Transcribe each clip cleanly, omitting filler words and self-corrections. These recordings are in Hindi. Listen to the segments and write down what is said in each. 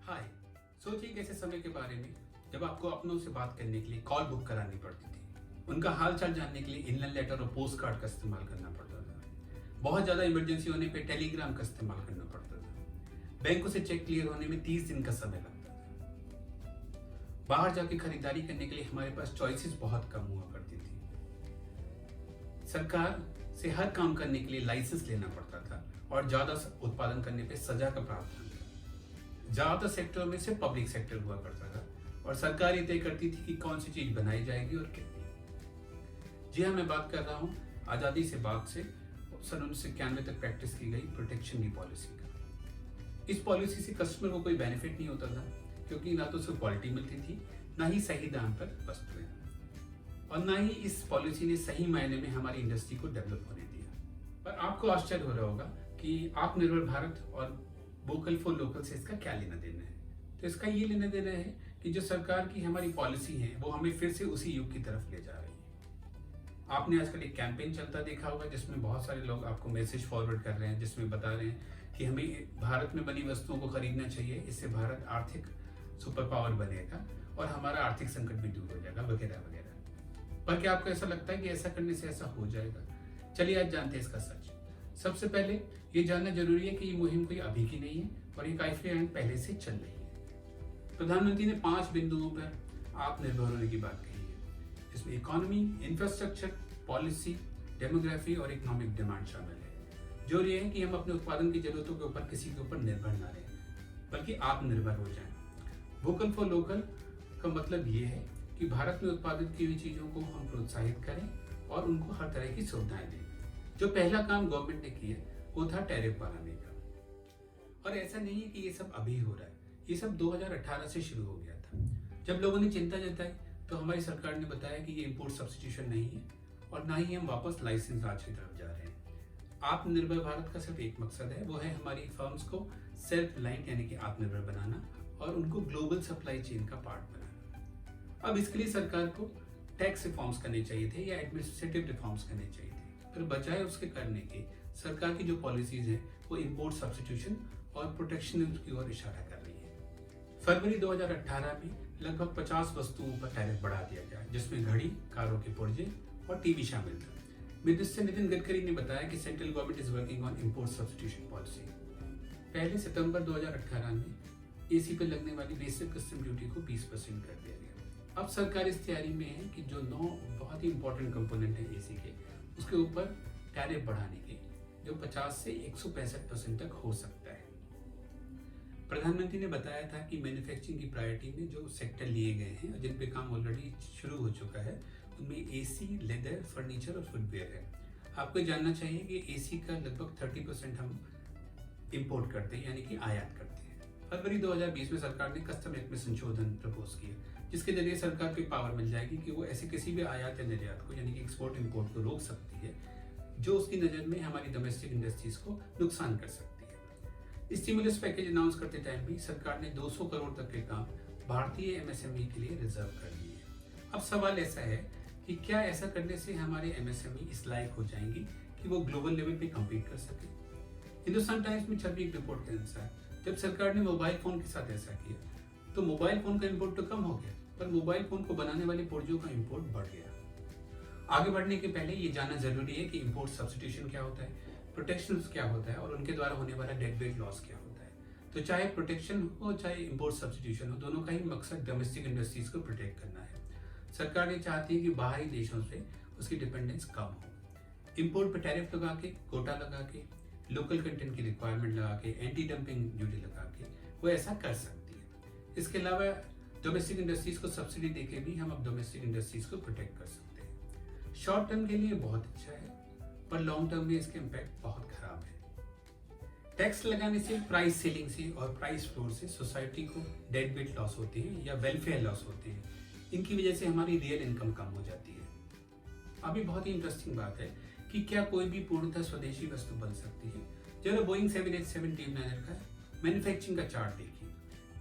हाय। सोचिए कि ऐसे समय के बारे में जब आपको अपनों से बात करने के लिए कॉल बुक करानी पड़ती थी, उनका हाल चाल जानने के लिए इनलाइन लेटर और पोस्ट कार्ड का इस्तेमाल करना पड़ता था। बहुत ज़्यादा इमरजेंसी होने पे टेलीग्राम का इस्तेमाल करना पड़ता था। बैंकों से चेक क्लियर होने में 30 दिन का समय लगता था। बाहर जाके खरीदारी करने के लिए हमारे पास चॉइसेस बहुत कम हुआ करती थी। सरकार से हर काम करने के लिए लाइसेंस लेना पड़ता था और ज़्यादा उत्पादन करने पे सजा का प्रावधान था। ज़्यादातर सेक्टरों में सिर्फ पब्लिक सेक्टर हुआ करता था और सरकार ये तय करती थी कि कौन सी चीज बनाई जाएगी और कितनी। जी हाँ, मैं बात कर रहा हूँ आज़ादी से बाद से सन 1991 तक प्रैक्टिस की गई प्रोटेक्शन की पॉलिसी का। इस पॉलिसी से कस्टमर को कोई बेनिफिट नहीं होता था, क्योंकि ना तो उसको क्वालिटी मिलती थी, ना ही सही दाम पर वस्तुएं, और ना ही इस पॉलिसी ने सही मायने में हमारी इंडस्ट्री को डेवलप होने दिया। पर आपको आश्चर्य हो रहा होगा कि आत्मनिर्भर भारत और वोकल फॉर लोकल से इसका क्या लेना देना है। तो इसका ये लेना देना है कि जो सरकार की हमारी पॉलिसी है वो हमें फिर से उसी युग की तरफ ले जा रही है। आपने आजकल एक कैंपेन चलता देखा होगा जिसमें बहुत सारे लोग आपको मैसेज फॉरवर्ड कर रहे हैं, जिसमें बता रहे हैं कि हमें भारत में बनी वस्तुओं को खरीदना चाहिए, इससे भारत आर्थिक सुपर पावर बनेगा और हमारा आर्थिक संकट भी दूर हो जाएगा, वगैरह वगैरह। पर क्या आपको ऐसा लगता है कि ऐसा करने से ऐसा हो जाएगा? चलिए आज जानते हैं इसका सच। सबसे पहले ये जानना जरूरी है कि ये मुहिम कोई अभी की नहीं है और ये काफी पहले से चल रही है। प्रधानमंत्री ने 5 बिंदुओं पर आत्मनिर्भर होने की बात कही है। इसमें इकोनॉमी, इंफ्रास्ट्रक्चर, पॉलिसी, डेमोग्राफी और इकोनॉमिक डिमांड शामिल है। जो ये है कि हम अपने उत्पादन की जरूरतों के ऊपर किसी के ऊपर निर्भर ना रहें, बल्कि आत्मनिर्भर हो जाएं। वोकल फॉर लोकल का मतलब ये है कि भारत में उत्पादित की हुई चीजों को हम प्रोत्साहित करें और उनको हर तरह की सुविधाएं दें। जो पहला काम गवर्नमेंट ने किया वो था टैरिफ बढ़ाने का। और ऐसा नहीं है कि ये सब अभी हो रहा है, ये सब 2018 से शुरू हो गया था। जब लोगों ने चिंता जताई तो हमारी सरकार ने बताया कि ये इंपोर्ट सब्स्टिट्यूशन नहीं है और ना ही हम वापस लाइसेंस राज की तरफ जा रहे हैं। आत्मनिर्भर भारत का सिर्फ एक मकसद है, वो है हमारी फर्म्स को सेल्फ रिलायंट यानी कि आत्मनिर्भर बनाना और उनको ग्लोबल सप्लाई चेन का पार्ट बनाना। अब इसके लिए सरकार को टैक्स रिफॉर्म्स करने चाहिए थे या एडमिनिस्ट्रेटिव रिफॉर्म्स करने चाहिए थे, पर बजाय उसके करने के सरकार की जो पॉलिसीज हैं वो इंपोर्ट सब्स्टिट्यूशन और प्रोटेक्शनिज्म की ओर इशारा कर रही है। फरवरी 2018 में लगभग 50 वस्तुओं पर टैरिफ बढ़ा दिया गया, जिसमें घड़ी, कारों के पुर्जे और टीवी शामिल था। मिनिस्टर नितिन गडकरी ने बताया कि central government is working on import substitution policy. पहले सितंबर 2018 में एसी पर लगने वाली बेसिक कस्टम ड्यूटी को 20% कर दिया गया। अब सरकार इस तैयारी में है कि जो 9 बहुत ही इंपॉर्टेंट कंपोनेंट है एसी के, उसके ऊपर टैरिफ बढ़ाने के, जो 50 से 165% तक हो सकता है। प्रधानमंत्री ने बताया था कि मैन्युफैक्चरिंग की प्रायोरिटी में जो सेक्टर लिए गए हैं और जिन पे काम ऑलरेडी शुरू हो चुका है, उनमें एसी, लेदर, फर्नीचर और फुटवेयर है। आपको जानना चाहिए कि एसी का लगभग 30% हम इंपोर्ट करते हैं, यानी कि आयात करते हैं। फरवरी 2020 में सरकार ने कस्टम एक्ट में संशोधन प्रपोज किया, जिसके जरिए सरकार को पावर मिल जाएगी कि वो ऐसे किसी भी आयात या निर्यात को, यानी कि एक्सपोर्ट इंपोर्ट को रोक सकती है जो उसकी नज़र में हमारी डोमेस्टिक इंडस्ट्रीज को नुकसान कर सकती है। स्टिमुलस पैकेज अनाउंस करते टाइम भी सरकार ने 200 करोड़ तक के काम भारतीय एमएसएमई के लिए रिजर्व कर लिए। अब सवाल ऐसा है कि क्या ऐसा करने से हमारे एमएसएमई इस लायक हो जाएंगी कि वो ग्लोबल लेवल पे कम्पीट कर सके? हिंदुस्तान टाइम्स में छपी एक रिपोर्ट के अनुसार जब सरकार ने मोबाइल फोन के साथ ऐसा किया तो मोबाइल फोन का इंपोर्ट तो कम हो गया, पर मोबाइल फोन को बनाने वाले पुर्जों का इंपोर्ट बढ़ गया। आगे बढ़ने के पहले ये जानना जरूरी है कि इंपोर्ट सब्स्टिट्यूशन क्या होता है, प्रोटेक्शन क्या होता है और उनके द्वारा होने वाला डेड वेट लॉस क्या होता है। तो चाहे प्रोटेक्शन हो चाहे इंपोर्ट सब्स्टिट्यूशन हो, दोनों का ही मकसद डोमेस्टिक इंडस्ट्रीज को प्रोटेक्ट करना है। सरकार ये चाहती है कि बाहरी देशों से उसकी डिपेंडेंस कम हो। इंपोर्ट पर टैरिफ लगा के, कोटा लगा के, लोकल कंटेंट की रिक्वायरमेंट लगा के, एंटी डंपिंग ड्यूटी लगा के वो ऐसा कर सकती है। इसके अलावा डोमेस्टिक इंडस्ट्रीज को सब्सिडी देके भी हम अब डोमेस्टिक इंडस्ट्रीज को प्रोटेक्ट कर सकते हैं। शॉर्ट टर्म के लिए बहुत अच्छा है, पर लॉन्ग टर्म में इसके इम्पैक्ट बहुत खराब है। टैक्स लगाने से, प्राइस सेलिंग से और प्राइस फ्लोर से सोसाइटी को डेड वेट लॉस होते हैं या वेलफेयर लॉस होते हैं। इनकी वजह से हमारी रियल इनकम कम हो जाती है। अभी बहुत ही इंटरेस्टिंग बात है कि क्या कोई भी पूर्णतः स्वदेशी वस्तु बन सकती है? जरा बोइंग 787 ड्रीमलाइनर का मैन्युफैक्चरिंग का चार्ट देखिए।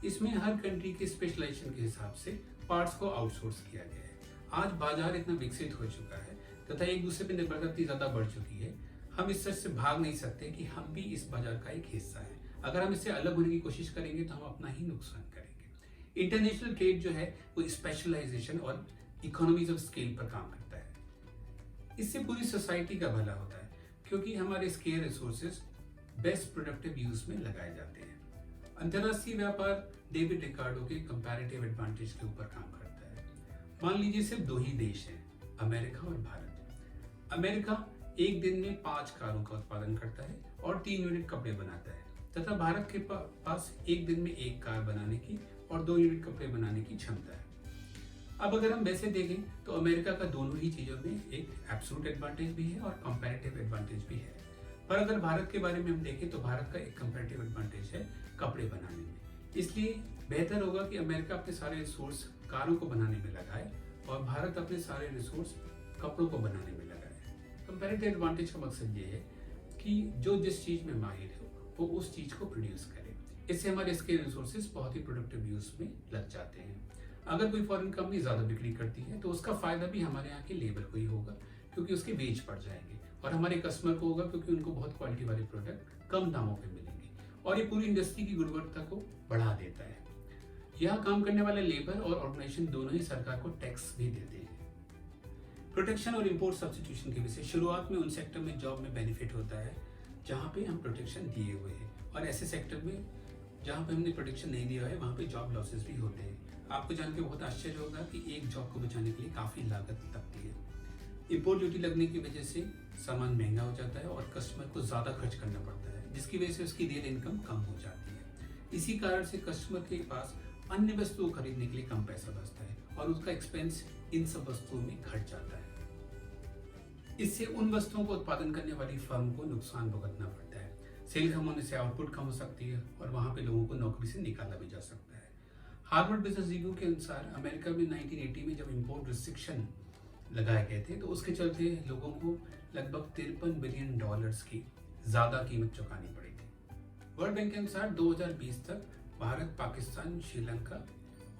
इसमें हर कंट्री के स्पेशलाइजेशन के हिसाब से पार्ट्स को आउटसोर्स किया गया है। आज बाजार इतना विकसित हो चुका है तथा एक दूसरे पर निर्भरता इतनी ज्यादा बढ़ चुकी है, हम इस सच से भाग नहीं सकते कि हम भी इस बाजार का एक हिस्सा है। अगर हम इससे अलग होने की कोशिश करेंगे तो हम अपना ही नुकसान करेंगे। इंटरनेशनल ट्रेड जो है वो स्पेशलाइजेशन और इकोनॉमीज ऑफ स्केल पर काम करता है। इससे पूरी सोसाइटी का भला होता है क्योंकि हमारे square resources best productive use में लगाए जाते हैं। अंतर्राष्ट्रीय व्यापार डेविड रिकार्डो के कंपैरेटिव एडवांटेज के ऊपर काम करता है। मान लीजिए सिर्फ दो ही देश हैं, अमेरिका और भारत। अमेरिका एक दिन में 5 कारों का उत्पादन करता है और 3 यूनिट कपड़े बनाता है, तथा भारत के पास एक दिन में 1 कार बनाने की और 2 यूनिट कपड़े बनाने की क्षमता है। अब अगर हम वैसे देखें तो अमेरिका का दोनों ही चीजों में एक एब्सोल्यूट एडवांटेज भी है और कंपैरेटिव एडवांटेज भी है। पर अगर भारत के बारे में हम देखें तो भारत का एक कंपैरेटिव एडवांटेज है कपड़े बनाने में। इसलिए बेहतर होगा कि अमेरिका अपने सारे रिसोर्स कारों को बनाने में लगाए और भारत अपने सारे रिसोर्स कपड़ों को बनाने में लगाए। कंपैरेटिव एडवांटेज का मकसद ये है कि जो जिस चीज में माहिर हो वो उस चीज को प्रोड्यूस करे। इससे हमारे स्किल रिसोर्सेज बहुत ही प्रोडक्टिव यूज में लग जाते हैं। अगर कोई फॉरेन कंपनी ज्यादा बिक्री करती है तो उसका फायदा भी हमारे यहाँ के लेबर को ही होगा क्योंकि उसके वेज बढ़ जाएंगे, और हमारे कस्टमर को होगा क्योंकि उनको बहुत क्वालिटी वाले प्रोडक्ट कम दामों पे मिलेंगे, और ये पूरी इंडस्ट्री की गुणवत्ता को बढ़ा देता है। यहाँ काम करने वाले लेबर और ऑर्गेनाइजेशन दोनों ही सरकार को टैक्स भी देते हैं। प्रोटेक्शन और इम्पोर्ट सब्स्टिट्यूशन की वजह से शुरुआत में उन सेक्टर में जॉब में बेनिफिट होता है जहाँ पे हम प्रोटेक्शन दिए हुए हैं, और ऐसे सेक्टर में जहाँ पे हमने प्रोटेक्शन नहीं दिया है वहाँ पे जॉब लॉसेस भी होते हैं। आपको जान के बहुत आश्चर्य होगा कि एक जॉब को बचाने के लिए काफ़ी लागत लगती है। इम्पोर्ट ड्यूटी लगने की वजह से सामान महंगा हो जाता है और कस्टमर को ज़्यादा खर्च करना पड़ता है, जिसकी वजह से उसकी रियल इनकम कम हो जाती है। इसी कारण से कस्टमर के पास अन्य वस्तुओं खरीदने के लिए कम पैसा बचता है और उसका एक्सपेंस इन सब वस्तुओं में घट जाता है। इससे उन वस्तुओं को उत्पादन करने वाली फर्म को नुकसान भुगतना पड़ता है। सेल कम होने से आउटपुट कम हो सकती है और वहाँ पे लोगों को नौकरी से निकाला भी जा सकता है। हार्वर्ड बिजनेस रिव्यू के अनुसार अमेरिका में 1980 में जब इम्पोर्ट रिस्ट्रिक्शन लगाए गए थे तो उसके चलते लोगों को लगभग $53 बिलियन की ज़्यादा कीमत चुकानी पड़ी थी। वर्ल्ड बैंक के अनुसार 2020 तक भारत, पाकिस्तान, श्रीलंका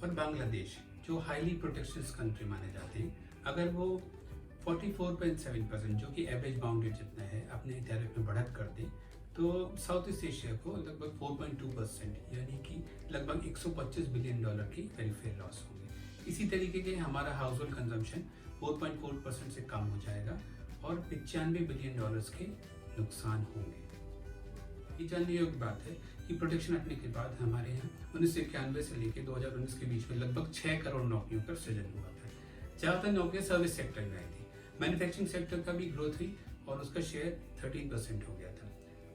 और बांग्लादेश, जो हाईली प्रोटेक्शनिस्ट कंट्री माने जाते हैं, अगर वो 44.7% जो कि एवरेज बाउंड रेट जितना है अपने टैरिफ में बढ़त कर दे तो साउथ ईस्ट एशिया को लगभग 4.2% यानी कि लगभग $125 बिलियन की वेलफेयर लॉस होंगे। इसी तरीके के हमारा हाउस होल्ड कंजम्पशन 4.4% से कम हो जाएगा और $95 बिलियन के नुकसान होंगे। ये जानने योग्य बात है कि प्रोटेक्शन हटने के बाद हमारे यहाँ 1991 से लेकर 2019 के बीच में लगभग 6 करोड़ नौकरियों का सृजन हुआ था। ज़्यादातर नौकरियाँ सर्विस सेक्टर में आई थी। मैन्युफैक्चरिंग सेक्टर का भी ग्रोथ हुई और उसका शेयर 13% हो गया था,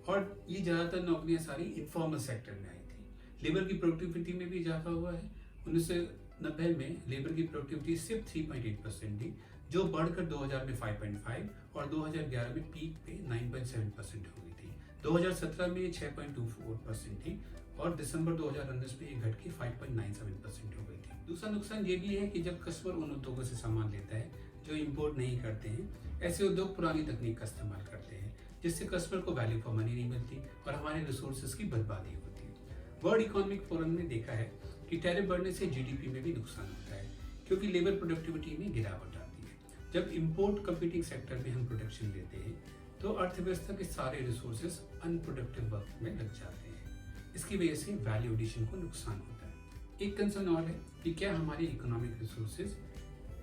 और ये ज़्यादातर नौकरियां सारी इनफॉर्मल सेक्टर में आई थी। लेबर की प्रोडक्टिविटी में भी इजाफा हुआ है। 1990 में लेबर की प्रोडक्टिविटी सिर्फ 3.8% थी, जो बढ़कर 2000 में 5.5 और 2011 में पीक पे 9.7% हो गई थी। 2017 में ये 6.24% थी और दिसंबर 2019 में ये घट के 5.97% हो गई थी। दूसरा नुकसान ये भी है कि जब कस्टमर उन उद्योगों से सामान लेता है जो इम्पोर्ट नहीं करते हैं, ऐसे उद्योग पुरानी तकनीक का इस्तेमाल करते हैं, जिससे कस्टमर को वैल्यू फॉर मनी नहीं मिलती और हमारे रिसोर्सेज की बर्बादी होती है। वर्ल्ड इकोनॉमिक फोरम ने देखा है कि टैरिफ बढ़ने से जीडीपी में भी नुकसान होता है क्योंकि लेबर प्रोडक्टिविटी में गिरावट आती है। जब इम्पोर्ट कंपीटिंग सेक्टर में हम प्रोडक्शन लेते हैं तो अर्थव्यवस्था के सारे रिसोर्सेज अनप्रोडक्टिव वर्क में लग जाते हैं। इसकी वजह से वैल्यू एडिशन को नुकसान होता है। एक कंसर्न और है कि क्या हमारे इकोनॉमिक रिसोर्सेज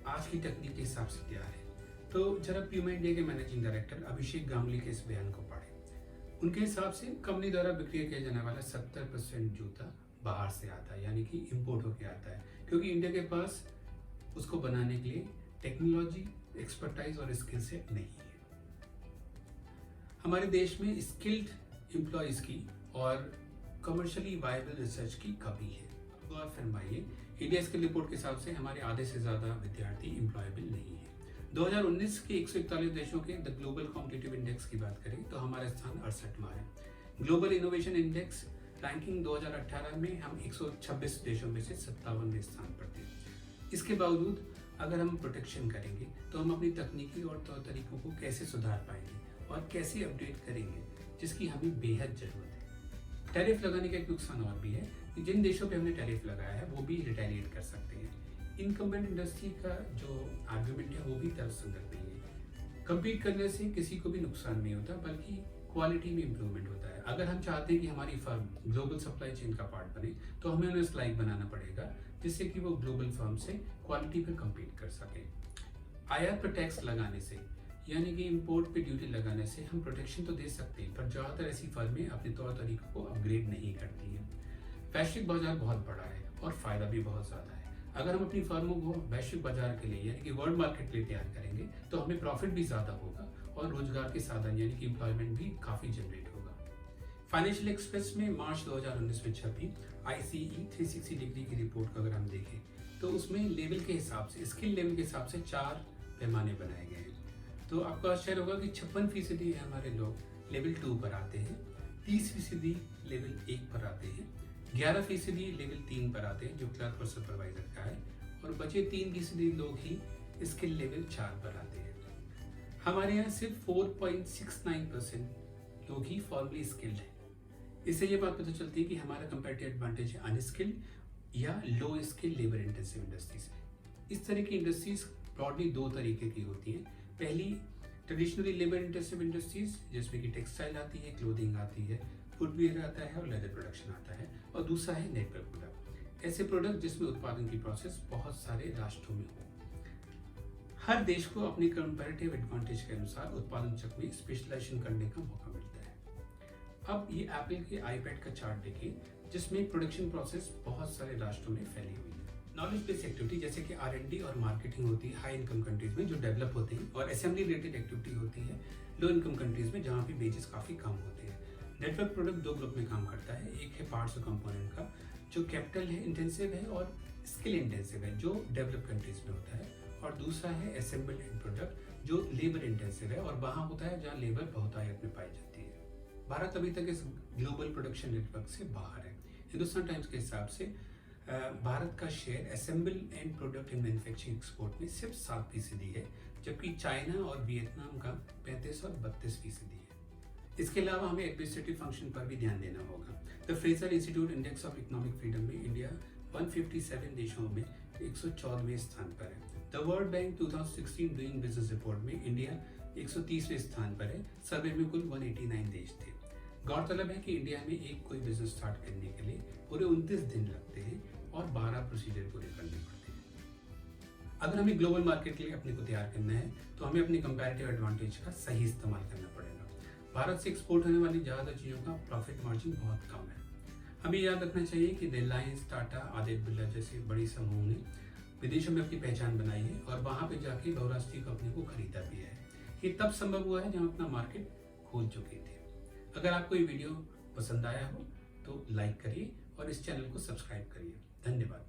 आज की तकनीक के हिसाब से तैयार है। तो जरा प्यूमा इंडिया के मैनेजिंग डायरेक्टर अभिषेक गांगुली के इस बयान को पढ़ें। उनके हिसाब से कंपनी द्वारा बिक्री किया जाने वाला 70% जूता बाहर से आता है, यानी कि इम्पोर्ट होकर आता है, क्योंकि इंडिया के पास उसको बनाने के लिए टेक्नोलॉजी, एक्सपर्टाइज और स्किल सेट नहीं है। हमारे देश में स्किल्ड एम्प्लॉयज की और कमर्शियली वायबल रिसर्च की कमी है। गौर फरमाइए, इंडिया स्किल रिपोर्ट के हिसाब से हमारे आधे से ज़्यादा विद्यार्थी एम्प्लॉयबल नहीं है। 2019 के 141 देशों के द ग्लोबल कॉम्पिटिटिव इंडेक्स की बात करें तो हमारा स्थान 68वां है। ग्लोबल इनोवेशन इंडेक्स रैंकिंग 2018 में हम 126 देशों में से 57वें स्थान पर थे। इसके बावजूद अगर हम प्रोटेक्शन करेंगे तो हम अपनी तकनीकी और तौर तरीकों को कैसे सुधार पाएंगे और कैसे अपडेट करेंगे, जिसकी हमें बेहद ज़रूरत है। टैरिफ लगाने का एक नुकसान और भी है कि जिन देशों पे हमने टैरिफ लगाया है वो भी रिटेलिएट कर सकते हैं। इनकम्बेंट इंडस्ट्री का जो आर्ग्यूमेंट है वो भी तर्कसंगत नहीं है। कम्पीट करने से किसी को भी नुकसान नहीं होता, बल्कि क्वालिटी में इम्प्रूवमेंट होता है। अगर हम चाहते हैं कि हमारी फर्म ग्लोबल सप्लाई चेन का पार्ट बने, तो हमें उन्हें स्लाइड बनाना पड़ेगा जिससे कि वो ग्लोबल फर्म से क्वालिटी पर कम्पीट कर सकें। आयात पर टैक्स लगाने से, यानी कि इंपोर्ट पे ड्यूटी लगाने से हम प्रोटेक्शन तो दे सकते हैं, पर ज़्यादातर ऐसी फर्में अपने तौर तरीकों को अपग्रेड नहीं करती हैं। वैश्विक बाजार बहुत बड़ा है और फ़ायदा भी बहुत ज़्यादा है। अगर हम अपनी फर्मों को वैश्विक बाजार के लिए यानी कि वर्ल्ड मार्केट के लिए तैयार करेंगे तो हमें प्रॉफिट भी ज़्यादा होगा और रोजगार के साधन यानी कि एम्प्लॉयमेंट भी काफ़ी जनरेट होगा। फाइनेंशियल एक्सप्रेस में मार्च 2019 में छपी ICE 360 डिग्री की रिपोर्ट को अगर हम देखें तो उसमें लेवल के हिसाब से, स्किल लेवल के हिसाब से 4 पैमाने बनाए गए हैं। तो आपको आश्चर्य होगा कि 56% है हमारे लोग लेवल 2 पर आते हैं, 30% लेवल 1 पर आते हैं, 11% लेवल 3 पर आते हैं जो क्लर्क और सुपरवाइजर का है, और बचे 3% लोग ही स्किल लेवल 4 पर आते हैं। हमारे यहाँ सिर्फ 4.69% लोग ही फॉर्मली स्किल्ड हैं। इससे ये बात पता चलती है कि हमारा कंपैरेटिव एडवांटेज अनस्किल्ड या लो स्किल लेबर इंटेंसिव इंडस्ट्रीज है। इस तरह की इंडस्ट्रीज ब्रॉडली 2 तरीके की होती हैं। पहली ट्रेडिशनली लेबर इंटेंसिव इंडस्ट्रीज जिसमें कि टेक्सटाइल आती है, क्लोथिंग आती है, फुटवेयर आता है और लेदर प्रोडक्शन आता है, और दूसरा है नेटवर्क प्रोडक्ट, ऐसे प्रोडक्ट जिसमें उत्पादन की प्रोसेस बहुत सारे राष्ट्रों में हो। हर देश को अपने कंपैरेटिव एडवांटेज के अनुसार उत्पादन चक्र में स्पेशलाइजेशन करने का मौका मिलता है। अब ये एप्पल के आईपैड का चार्ट देखिए जिसमें प्रोडक्शन प्रोसेस बहुत सारे राष्ट्रों में फैली हुई है। नॉलेज बेस्ड एक्टिविटी जैसे कि R&D और मार्केटिंग होती है हाई इनकम कंट्रीज में जो डेवलप होते हैं, और असेंबली रिलेटेड एक्टिविटी होती है लो इनकम कंट्रीज में जहाँ पे वेजेस काफ़ी कम होते हैं। नेटवर्क प्रोडक्ट 2 ग्रुप में काम करता है। एक है पार्ट्स और कंपोनेंट का जो कैपिटल है इंटेंसिव है और स्किल इंटेंसिव है जो डेवलप कंट्रीज में होता है, और दूसरा है असेंबल्ड एंड प्रोडक्ट जो लेबर इंटेंसिव है और वहाँ होता है जहाँ लेबर बहुतायत में पाई जाती है। भारत अभी तक इस ग्लोबल प्रोडक्शन नेटवर्क से बाहर है। हिंदुस्तान टाइम्स के हिसाब से भारत का share assemble and product in manufacturing export में सिर्फ 7% है, जबकि चाइना और वियतनाम का 35 और 32% है। इसके अलावा हमें एडमिनिस्ट्रेटिव फंक्शन पर भी ध्यान देना होगा। The Fraser institute index of economic freedom में इंडिया 157 देशों में 114वें स्थान पर है। The world bank 2016 doing business report में इंडिया 130वें स्थान पर है। सर्वे में कुल 189 देश थे। गौरतलब है कि इंडिया में कोई बिजनेस स्टार्ट करने के लिए पूरे 29 दिन लगते हैं और 12 प्रोसीजर पूरे करने पड़ते हैं। अगर हमें ग्लोबल मार्केट के लिए अपने को तैयार करना है तो हमें अपने कंपैरेटिव एडवांटेज का सही इस्तेमाल करना पड़ेगा। भारत से एक्सपोर्ट होने वाली ज़्यादा चीज़ों का प्रॉफिट मार्जिन बहुत कम है। हमें याद रखना चाहिए कि रिलायंस, टाटा, आदित्य बिरला जैसे बड़ी समूह ने विदेशों में अपनी पहचान बनाई है और वहाँ पे जाके बहुराष्ट्रीय कंपनी को खरीदा भी है। ये तब संभव हुआ है जब अपना मार्केट खोल चुके थे। अगर आपको ये वीडियो पसंद आया हो तो लाइक करिए और इस चैनल को सब्सक्राइब करिए। धन्यवाद।